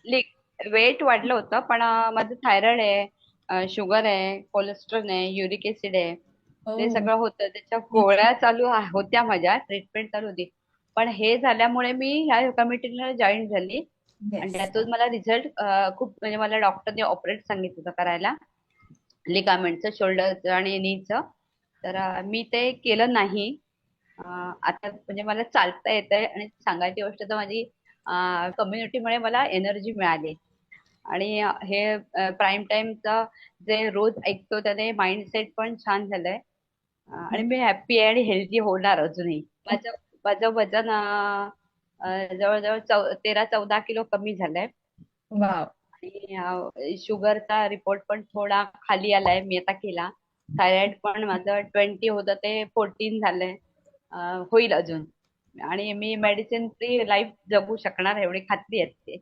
Weight वाढलं होतं, पण माझं थायरॉइड आहे, शुगर आहे, कोलेस्ट्रॉल आहे, युरिक ऍसिड आहे. ते हो. सगळं होतं. त्याच्या गोळ्या चालू होत्या, माझ्या ट्रीटमेंट चालू होती. पण हे झाल्यामुळे मी ह्या कमिटीला जॉईन झाली. आणि येस. त्यातून मला रिझल्ट खूप, म्हणजे मला डॉक्टरने ऑपरेट सांगितलं होतं करायला, लिगामेंटचं, शोल्डरचं आणि नीचं. तर मी ते केलं नाही. आता म्हणजे मला चालता येतंय, आणि सांगायची गोष्ट तर माझी कम्युनिटीमुळे मला एनर्जी मिळाली. आणि हे प्राईम टाइमचं जे रोज ऐकतो त्याने माइंडसेट पण छान झालंय. आणि मी हॅप्पी आहे आणि हेल्दी होणार अजूनही. माझं माझं वजन जवळजवळ 13-14 किलो कमी झालंय. वाव. आणि शुगरचा रिपोर्ट पण थोडा खाली आलाय, मी आता केला. थायरॉइड पण माझं 20 होतं, ते 14 झालंय. होईल अजून. आणि मी मेडिसिन फ्री लाईफ जगू शकणार एवढी खात्री असते.